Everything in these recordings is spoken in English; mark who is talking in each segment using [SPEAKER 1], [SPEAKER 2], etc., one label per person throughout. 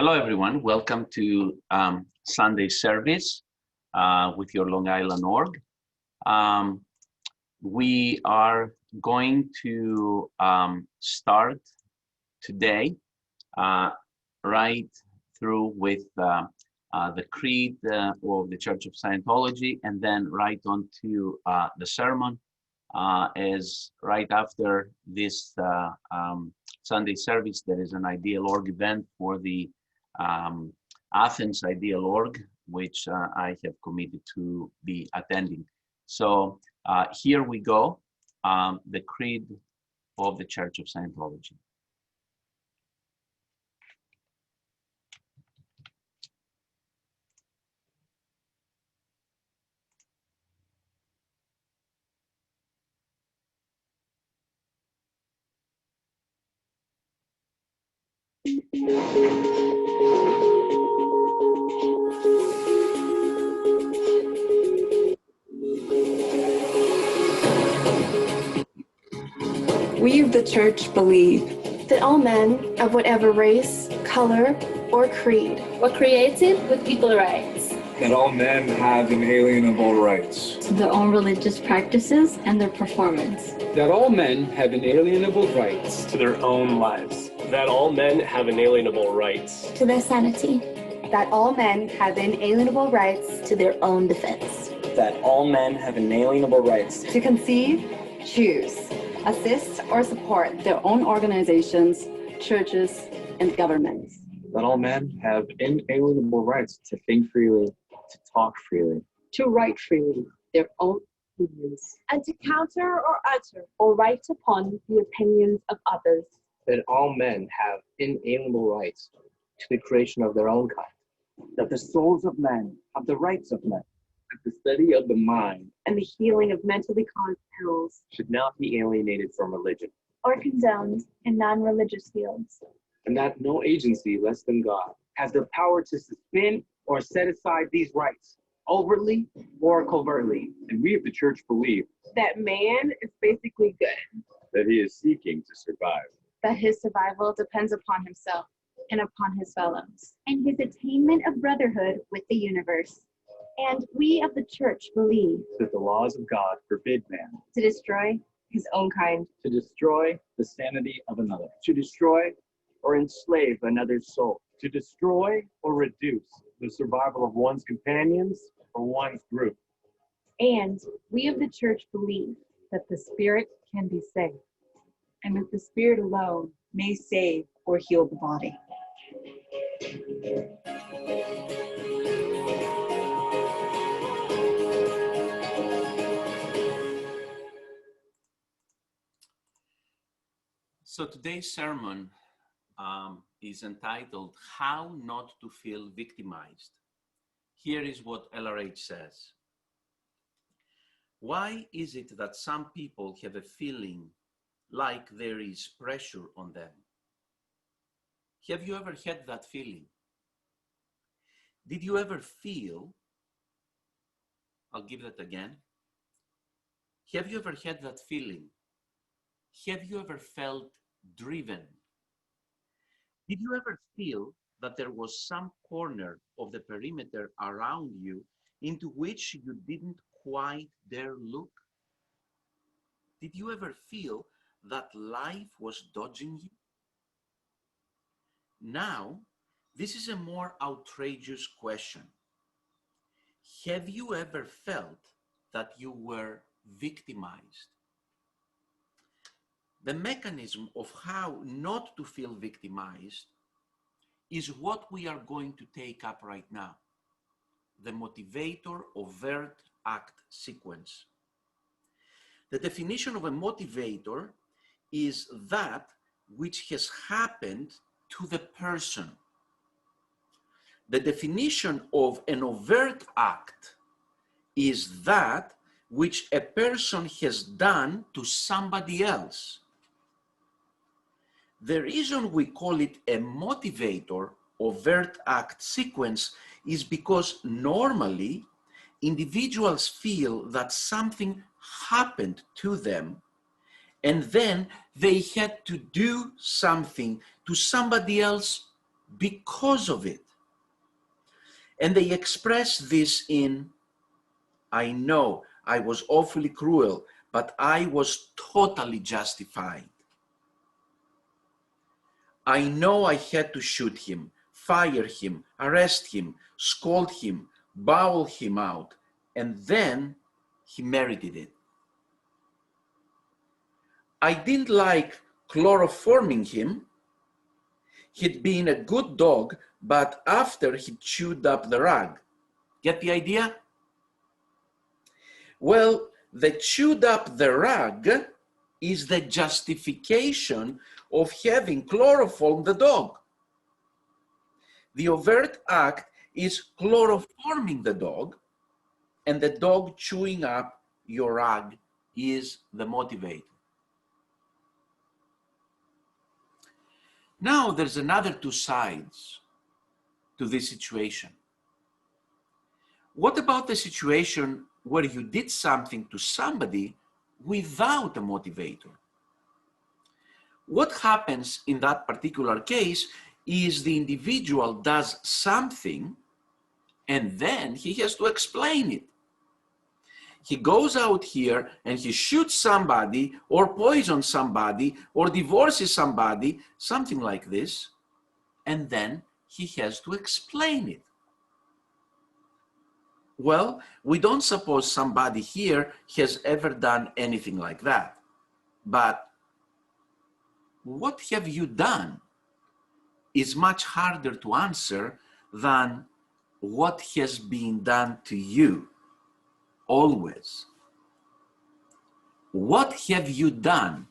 [SPEAKER 1] Hello, everyone. Welcome to Sunday service with your Long Island org. We are going to start today right through with the creed of the Church of Scientology, and then right on to the sermon. As right after this Sunday service, there is an Ideal Org event for the Athens Ideal Org, which I have committed to be attending. So here we go, the creed of the Church of Scientology.
[SPEAKER 2] We of the Church believe
[SPEAKER 3] that all men of whatever race, color, or creed
[SPEAKER 4] were created with equal rights.
[SPEAKER 5] That all men have inalienable rights
[SPEAKER 4] to their own religious practices and their performance.
[SPEAKER 6] That all men have inalienable rights
[SPEAKER 7] to their own lives. That all men have inalienable rights
[SPEAKER 8] to their sanity.
[SPEAKER 9] That all men have inalienable rights
[SPEAKER 4] to their own defense.
[SPEAKER 10] That all men have inalienable rights
[SPEAKER 9] to conceive, choose, assist, or support
[SPEAKER 2] their own organizations, churches, and governments.
[SPEAKER 11] That all men have inalienable rights to think freely, to talk freely,
[SPEAKER 12] to write freely their own opinions,
[SPEAKER 13] and to counter or utter or write upon the opinions of others.
[SPEAKER 14] That all men have inalienable rights to the creation of their own kind.
[SPEAKER 15] That the souls of men have the rights of men.
[SPEAKER 16] That the study of the mind
[SPEAKER 13] and the healing of mentally caused ills
[SPEAKER 14] should not be alienated from religion
[SPEAKER 13] or condoned in non-religious fields.
[SPEAKER 16] And that no agency less than God
[SPEAKER 15] has the power to suspend or set aside these rights, overtly or covertly.
[SPEAKER 16] And we of the Church believe
[SPEAKER 13] that man is basically good,
[SPEAKER 16] that he is seeking to survive,
[SPEAKER 13] that his survival depends upon himself and upon his fellows,
[SPEAKER 8] and his attainment of brotherhood with the universe.
[SPEAKER 13] And we of the Church believe
[SPEAKER 14] that the laws of God forbid man
[SPEAKER 13] to destroy his own kind,
[SPEAKER 14] to destroy the sanity of another,
[SPEAKER 15] to destroy or enslave another's soul,
[SPEAKER 14] to destroy or reduce the survival of one's companions or one's group.
[SPEAKER 13] And we of the Church believe
[SPEAKER 17] that the spirit can be saved, and that the spirit alone may save or heal the body.
[SPEAKER 1] So today's sermon is entitled, How Not to Feel Victimized. Here is what LRH says. Why is it that some people have a feeling like there is pressure on them? Have you ever had that feeling? Did you ever feel, I'll give that again. Have you ever had that feeling? Have you ever felt driven? Did you ever feel that there was some corner of the perimeter around you into which you didn't quite dare look? Did you ever feel that life was dodging you? Now, this is a more outrageous question. Have you ever felt that you were victimized? The mechanism of how not to feel victimized is what we are going to take up right now, the motivator overt act sequence. The definition of a motivator is that which has happened to the person. The definition of an overt act is that which a person has done to somebody else. The reason we call it a motivator overt act sequence is because normally individuals feel that something happened to them and then they had to do something to somebody else because of it. And they express this in, I know I was awfully cruel, but I was totally justified. I know I had to shoot him, fire him, arrest him, scold him, bawl him out, and then he merited it. I didn't like chloroforming him. He'd been a good dog, but after he chewed up the rug. Get the idea? Well, the chewed up the rug is the justification of having chloroformed the dog. The overt act is chloroforming the dog, and the dog chewing up your rug is the motivator. Now there's another two sides to this situation. What about the situation where you did something to somebody without a motivator? What happens in that particular case is the individual does something and then he has to explain it. He goes out here and he shoots somebody or poisons somebody or divorces somebody, something like this, and then he has to explain it. Well, we don't suppose somebody here has ever done anything like that. But what have you done is much harder to answer than what has been done to you, always. What have you done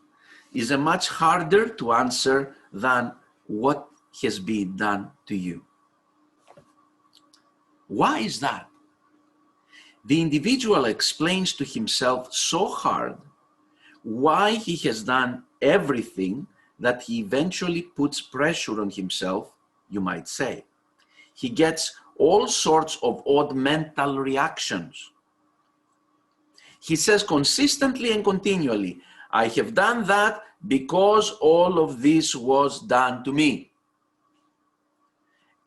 [SPEAKER 1] is a much harder to answer than what has been done to you. Why is that? The individual explains to himself so hard why he has done everything that he eventually puts pressure on himself, you might say. He gets all sorts of odd mental reactions. He says consistently and continually, I have done that because all of this was done to me.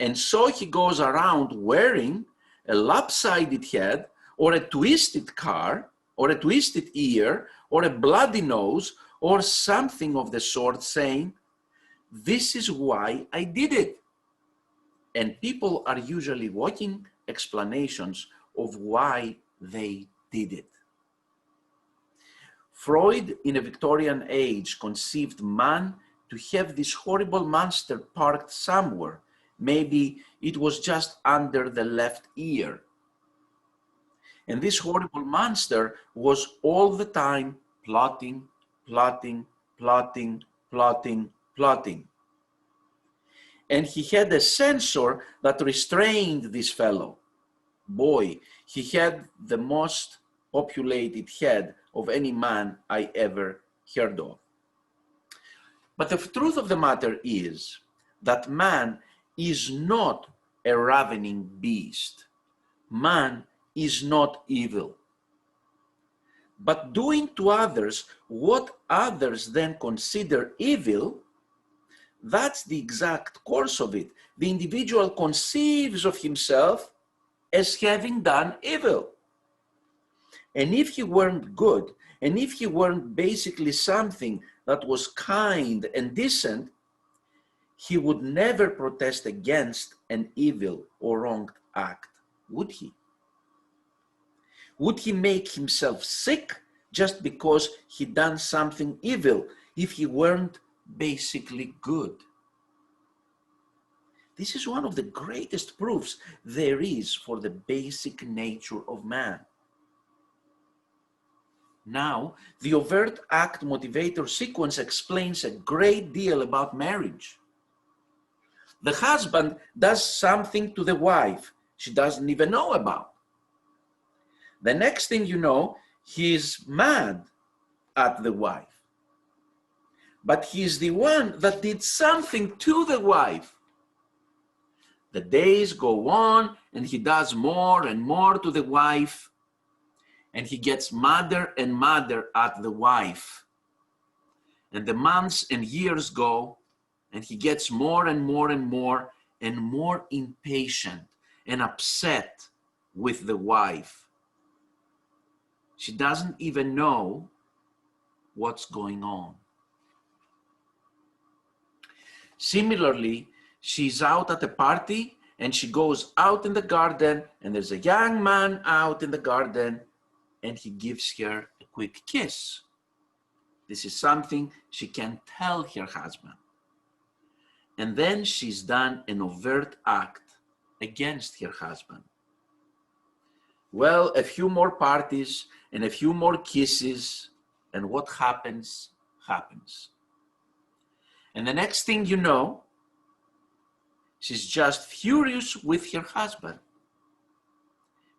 [SPEAKER 1] And so he goes around wearing a lopsided head or a twisted car or a twisted ear or a bloody nose or something of the sort, saying, this is why I did it. And people are usually wanting explanations of why they did it. Freud, in a Victorian age, conceived man to have this horrible monster parked somewhere. Maybe it was just under the left ear. And this horrible monster was all the time plotting, plotting, plotting, plotting, plotting. And he had a censor that restrained this fellow. Boy, he had the most populated head of any man I ever heard of. But the truth of the matter is that man is not a ravening beast. Man is not evil. But doing to others what others then consider evil, that's the exact course of it. The individual conceives of himself as having done evil. And if he weren't good, and if he weren't basically something that was kind and decent, he would never protest against an evil or wrong act, would he? Would he make himself sick just because he done something evil if he weren't basically good? This is one of the greatest proofs there is for the basic nature of man. Now, the overt act motivator sequence explains a great deal about marriage. The husband does something to the wife she doesn't even know about. The next thing you know, he's mad at the wife. But he's the one that did something to the wife. The days go on and he does more and more to the wife. And he gets madder and madder at the wife. And the months and years go, and he gets more and more and more, and more impatient and upset with the wife. She doesn't even know what's going on. Similarly, she's out at a party and she goes out in the garden and there's a young man out in the garden and he gives her a quick kiss. This is something she can tell her husband. And then she's done an overt act against her husband. Well, a few more parties and a few more kisses, and what happens, happens. And the next thing you know, she's just furious with her husband.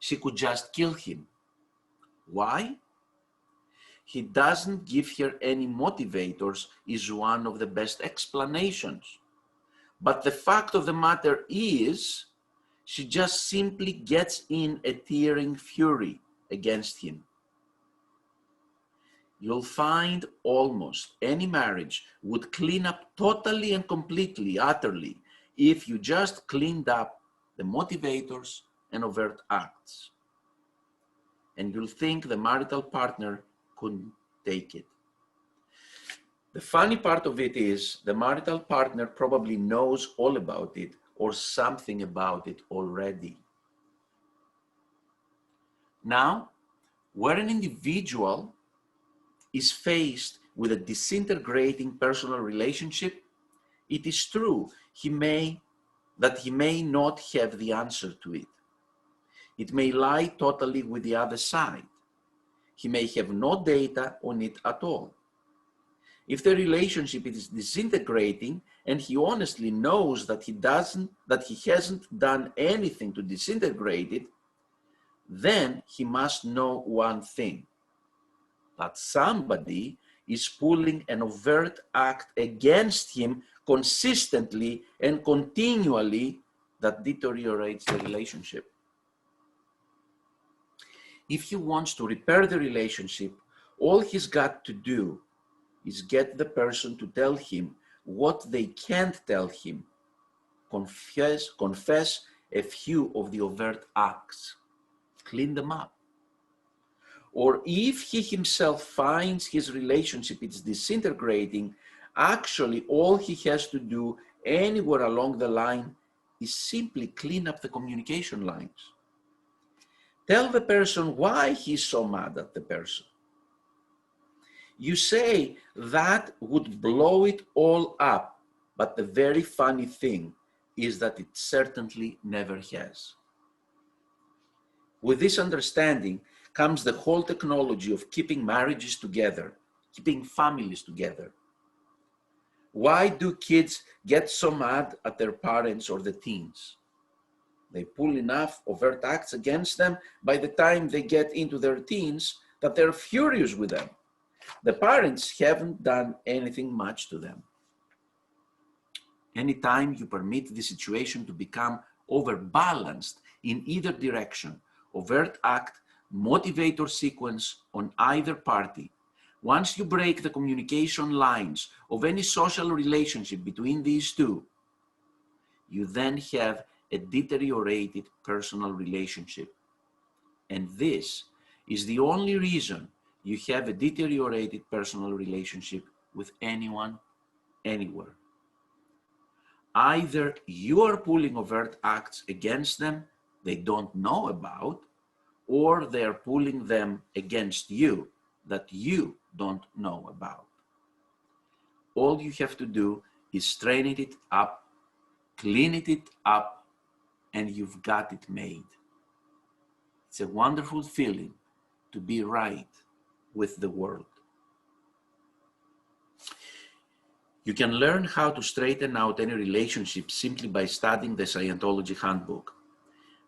[SPEAKER 1] She could just kill him. Why? He doesn't give her any motivators is one of the best explanations. But the fact of the matter is, she just simply gets in a tearing fury against him. You'll find almost any marriage would clean up totally and completely, utterly, if you just cleaned up the motivators and overt acts. And you'll think the marital partner couldn't take it. The funny part of it is the marital partner probably knows all about it or something about it already. Now, where an individual is faced with a disintegrating personal relationship, it is true that he may not have the answer to it. It may lie totally with the other side. He may have no data on it at all. If the relationship is disintegrating and he honestly knows that he hasn't done anything to disintegrate it, then he must know one thing, that somebody is pulling an overt act against him consistently and continually that deteriorates the relationship. If he wants to repair the relationship, all he's got to do is get the person to tell him what they can't tell him, confess a few of the overt acts, clean them up. Or if he himself finds his relationship is disintegrating, actually all he has to do anywhere along the line is simply clean up the communication lines. Tell the person why he's so mad at the person. You say that would blow it all up, but the very funny thing is that it certainly never has. With this understanding comes the whole technology of keeping marriages together, keeping families together. Why do kids get so mad at their parents or the teens? They pull enough overt acts against them by the time they get into their teens that they're furious with them. The parents haven't done anything much to them. Anytime you permit the situation to become overbalanced in either direction, overt act, motivator sequence on either party, once you break the communication lines of any social relationship between these two, you then have a deteriorated personal relationship. And this is the only reason you have a deteriorated personal relationship with anyone, anywhere. Either you are pulling overt acts against them they don't know about, or they are pulling them against you that you don't know about. All you have to do is straighten it up, clean it up, and you've got it made. It's a wonderful feeling to be right with the world. You can learn how to straighten out any relationship simply by studying the Scientology handbook.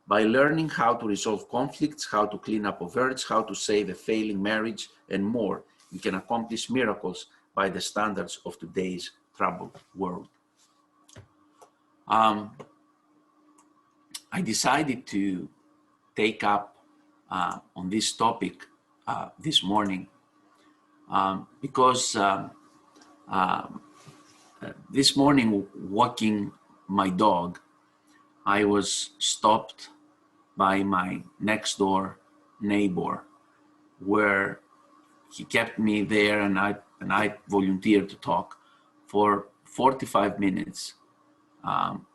[SPEAKER 1] By learning how to resolve conflicts, how to clean up overts, how to save a failing marriage, and more, you can accomplish miracles by the standards of today's troubled world. I decided to take up on this topic this morning because this morning walking my dog, I was stopped by my next door neighbor, where he kept me there, and I volunteered to talk for 45 minutes,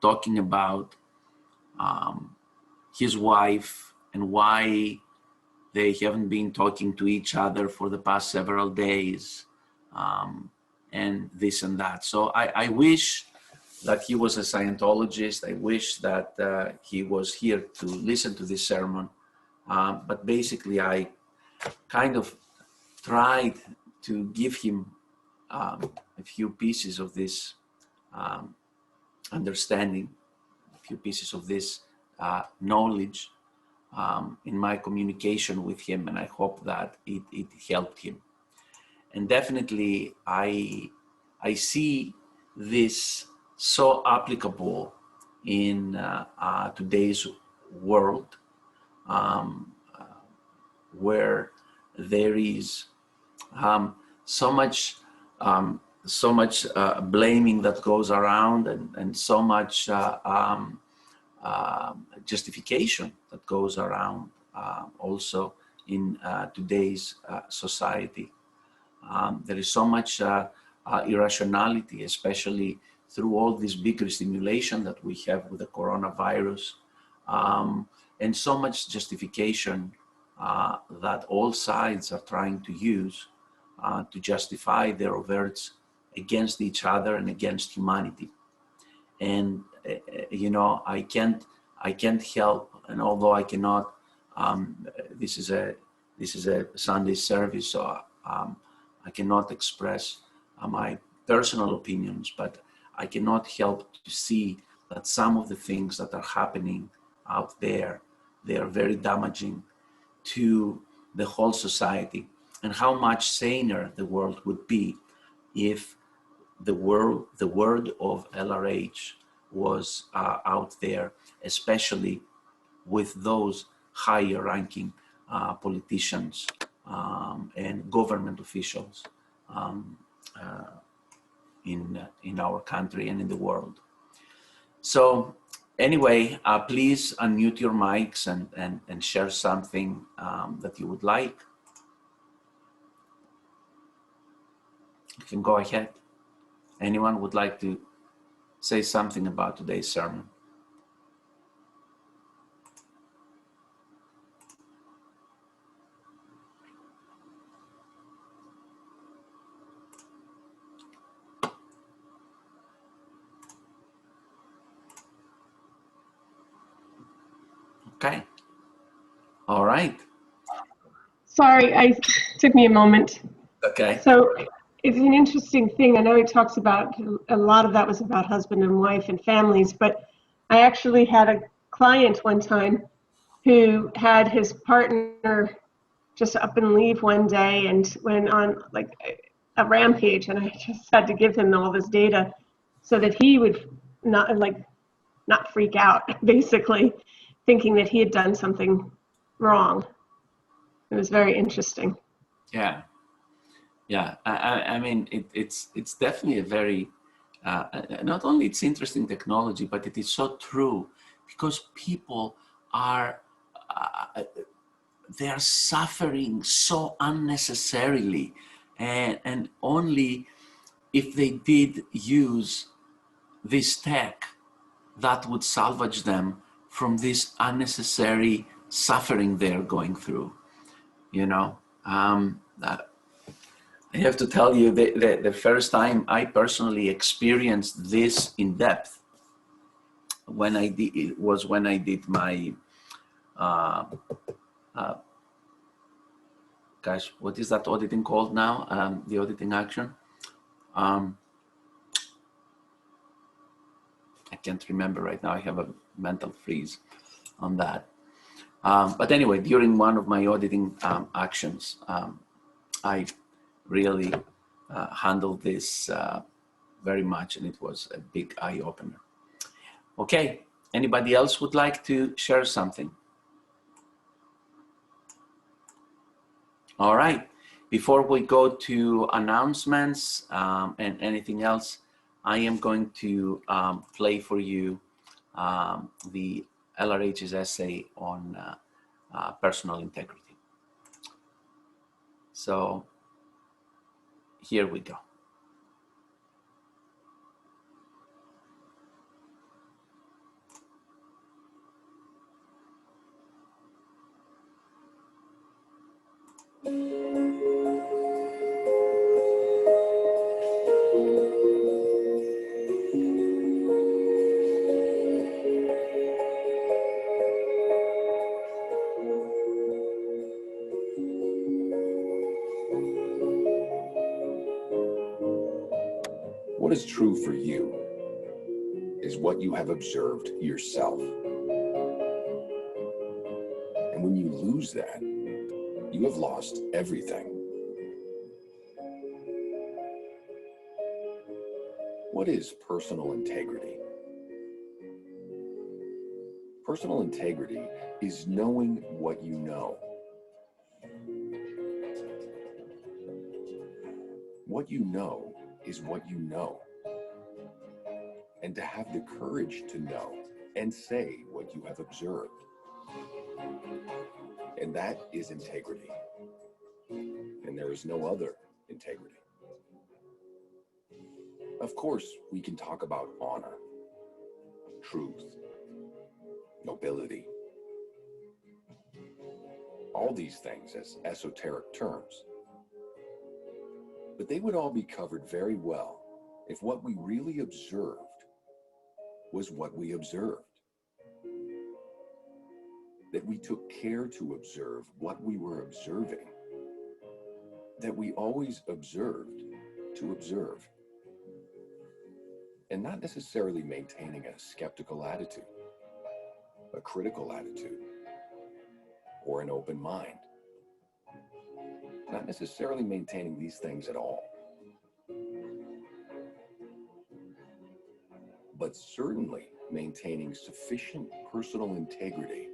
[SPEAKER 1] talking about his wife and why they haven't been talking to each other for the past several days, and this and that. So I wish that he was a Scientologist. I wish that he was here to listen to this sermon. But basically, I kind of tried to give him a few pieces of this understanding, a few pieces of this knowledge in my communication with him, and I hope that it helped him. And definitely, I see this so applicable in today's world, where there is so much blaming that goes around, and so much justification that goes around also in today's society. There is so much irrationality, especially through all this bigger stimulation that we have with the coronavirus, and so much justification that all sides are trying to use to justify their overts against each other and against humanity. And you know, I can't help, and although I cannot, this is a Sunday service, so I cannot express my personal opinions, but I cannot help to see that some of the things that are happening out there, they are very damaging to the whole society, and how much saner the world would be if the word of LRH was out there, especially with those higher ranking politicians and government officials in our country and in the world. So anyway, please unmute your mics and share something that you would like. You can go ahead. Anyone would like to say something about today's sermon? Okay. All right.
[SPEAKER 18] Sorry, it took me a moment.
[SPEAKER 1] Okay.
[SPEAKER 18] So it's an interesting thing. I know he talks about, a lot of that was about husband and wife and families, but I actually had a client one time who had his partner just up and leave one day and went on like a rampage, and I just had to give him all this data so that he would not freak out, basically, thinking that he had done something wrong. It was very interesting.
[SPEAKER 1] Yeah. Yeah, I mean, it's definitely a very, not only it's interesting technology, but it is so true, because people are, they are suffering so unnecessarily, and only if they did use this tech, that would salvage them from this unnecessary suffering they're going through, you know. I have to tell you, the first time I personally experienced this in depth when I did my, gosh, what is that auditing called now? The auditing action. I can't remember right now. I have a mental freeze on that. But anyway, during one of my auditing actions, I really handled this very much, and it was a big eye-opener. Okay, anybody else would like to share something? All right, before we go to announcements and anything else, I am going to play for you the LRH's essay on personal integrity. So here we go.
[SPEAKER 19] What is true for you is what you have observed yourself. And when you lose that, you have lost everything. What is personal integrity? Personal integrity is knowing what you know. What you know is what you know. And to have the courage to know and say what you have observed. And that is integrity. And there is no other integrity. Of course, we can talk about honor, truth, nobility, all these things as esoteric terms. But they would all be covered very well if what we really observed was what we observed. That we took care to observe what we were observing. That we always observed to observe. And not necessarily maintaining a skeptical attitude, a critical attitude, or an open mind. Not necessarily maintaining these things at all. But certainly maintaining sufficient personal integrity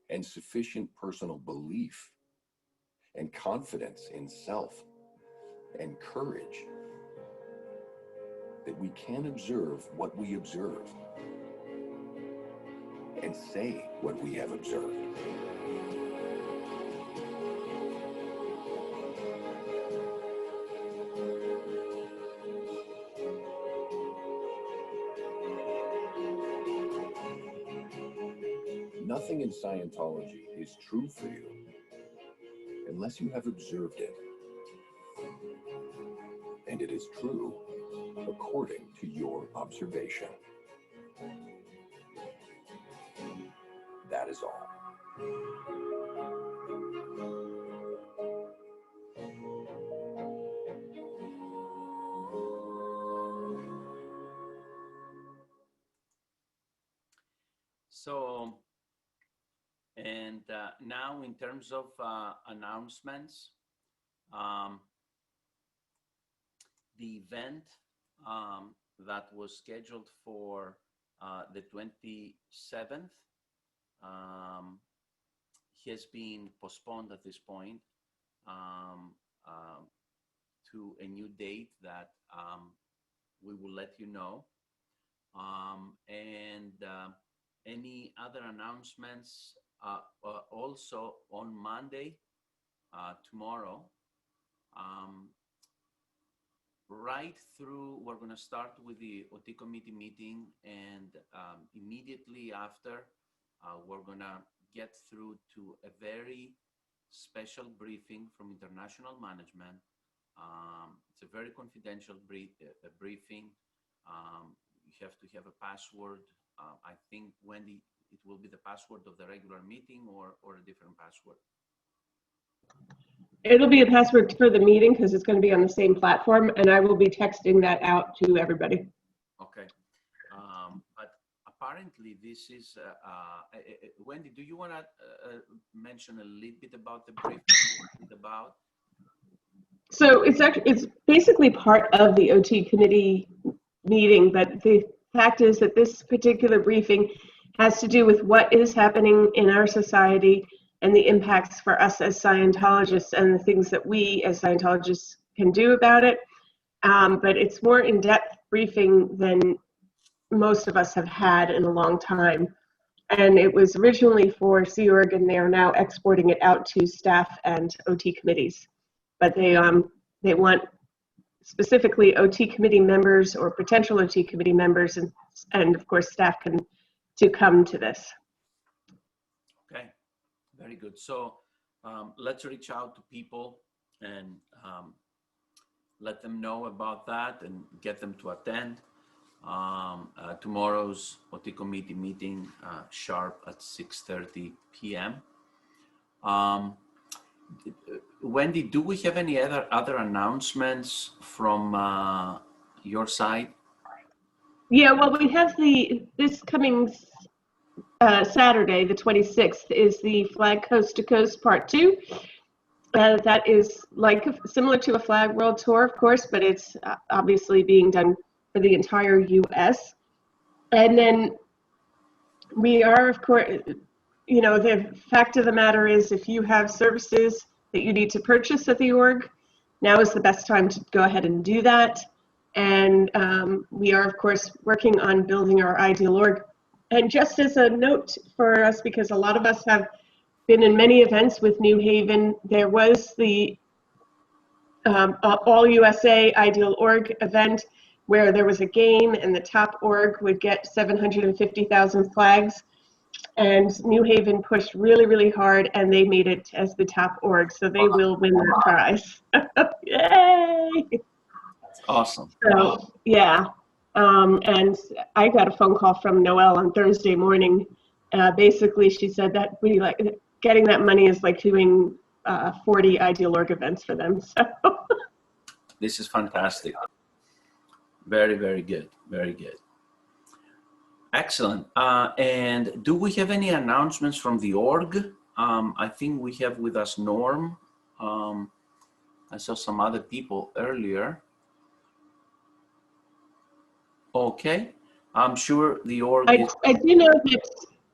[SPEAKER 19] and sufficient personal belief and confidence in self and courage that we can observe what we observe and say what we have observed. Nothing in Scientology is true for you unless you have observed it. And it is true according to your observation. That is all.
[SPEAKER 1] So, and now in terms of announcements, the event that was scheduled for the 27th has been postponed at this point to a new date that we will let you know. And any other announcements also on Monday, tomorrow, right through, we're going to start with the OT committee meeting, and immediately after, we're going to get through to a very special briefing from international management. It's a very confidential briefing. You have to have a password. I think, Wendy, it will be the password of the regular meeting or a different password?
[SPEAKER 18] It'll be a password for the meeting because it's going to be on the same platform, and I will be texting that out to everybody.
[SPEAKER 1] Okay. But apparently this is, Wendy, do you want to mention a little bit about the briefing?
[SPEAKER 18] So it's basically part of the OT committee meeting, but the fact is that this particular briefing has to do with what is happening in our society and the impacts for us as Scientologists and the things that we as Scientologists can do about it. But it's more in-depth briefing than most of us have had in a long time. And it was originally for Sea Org, and they are now exporting it out to staff and OT committees. But they want specifically OT committee members or potential OT committee members, and of course staff to come to this.
[SPEAKER 1] Okay, very good. So let's reach out to people and let them know about that and get them to attend tomorrow's OT committee meeting sharp at 6:30 p.m. Wendy, do we have any other announcements from your side?
[SPEAKER 18] Yeah, well, we have this coming Saturday, the 26th, is the Flag Coast to Coast Part 2. That is similar to a Flag World Tour, of course, but it's obviously being done for the entire U.S. And then we are, of course, the fact of the matter is, if you have services that you need to purchase at the org, now is the best time to go ahead and do that. And we are, of course, working on building our ideal org. And just as a note for us, because a lot of us have been in many events with New Haven, there was the All USA Ideal Org event where there was a game and the top org would get 750,000 flags. And New Haven pushed really, really hard, and they made it as the top org, so they will win that prize. Yay!
[SPEAKER 1] That's awesome.
[SPEAKER 18] So, yeah. And I got a phone call from Noelle on Thursday morning. Basically, she said that getting that money is like doing 40 Ideal Org events for them. So.
[SPEAKER 1] This is fantastic. Very, very good. Very good. Excellent. And do we have any announcements from the org? I think we have with us Norm. I saw some other people earlier. Okay. I'm sure the org
[SPEAKER 18] I do know that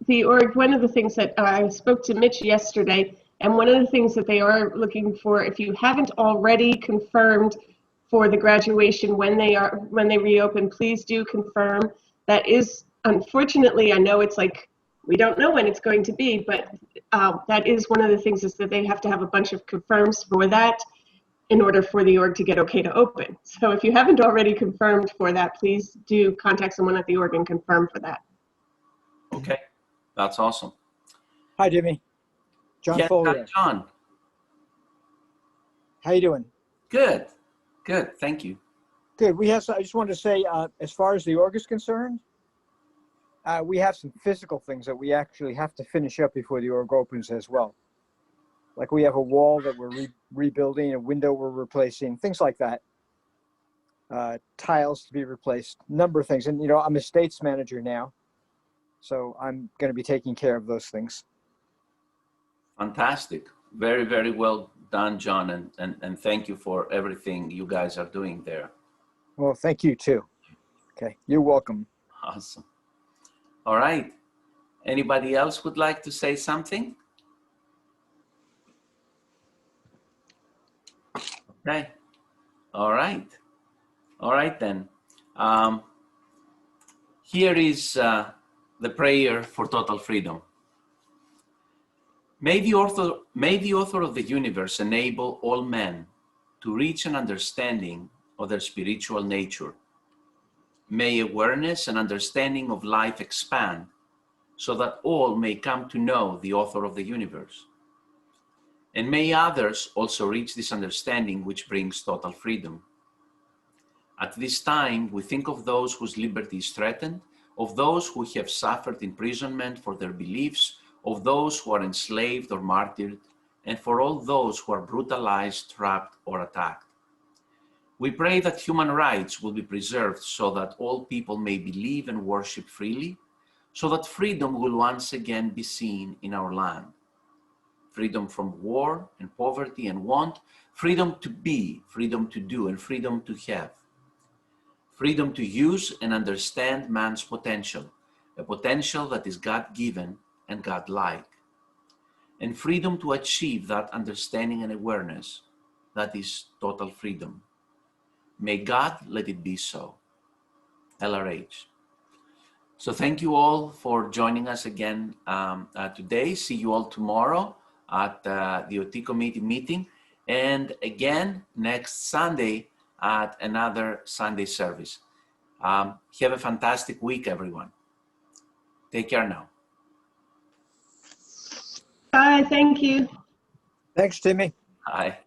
[SPEAKER 18] the org, one of the things that I spoke to Mitch yesterday, and one of the things that they are looking for, if you haven't already confirmed for the graduation when they reopen, please do confirm. That is, unfortunately, I know it's like, we don't know when it's going to be, but that is one of the things, is that they have to have a bunch of confirms for that in order for the org to get okay to open. So if you haven't already confirmed for that, please do contact someone at the org and confirm for that.
[SPEAKER 1] Okay, that's awesome.
[SPEAKER 20] Hi, Jimmy. John Foley.
[SPEAKER 1] John.
[SPEAKER 20] How you doing?
[SPEAKER 1] Good, good, thank you.
[SPEAKER 20] Good. I just wanted to say, as far as the org is concerned, we have some physical things that we actually have to finish up before the org opens as well. Like we have a wall that we're rebuilding, a window we're replacing, things like that. Tiles to be replaced, number of things. And, I'm a states manager now, so I'm going to be taking care of those things.
[SPEAKER 1] Fantastic. Very, very well done, John. And thank you for everything you guys are doing there.
[SPEAKER 20] Well, thank you too. Okay, you're welcome.
[SPEAKER 1] Awesome. All right. Anybody else would like to say something? Okay. All right. All right then. Here is the prayer for total freedom. May the author of the universe enable all men to reach an understanding of their spiritual nature. May awareness and understanding of life expand so that all may come to know the author of the universe. And may others also reach this understanding which brings total freedom. At this time, we think of those whose liberty is threatened, of those who have suffered imprisonment for their beliefs, of those who are enslaved or martyred, and for all those who are brutalized, trapped, or attacked. We pray that human rights will be preserved so that all people may believe and worship freely, so that freedom will once again be seen in our land. Freedom from war and poverty and want, freedom to be, freedom to do, and freedom to have. Freedom to use and understand man's potential, a potential that is God-given and God-like. And freedom to achieve that understanding and awareness, that is total freedom. May God let it be so. LRH. So thank you all for joining us again today. See you all tomorrow at the OT committee meeting, and again next Sunday at another Sunday service. Have a fantastic week, everyone. Take care now.
[SPEAKER 18] Bye, thank you.
[SPEAKER 20] Thanks, Timmy.
[SPEAKER 1] Bye.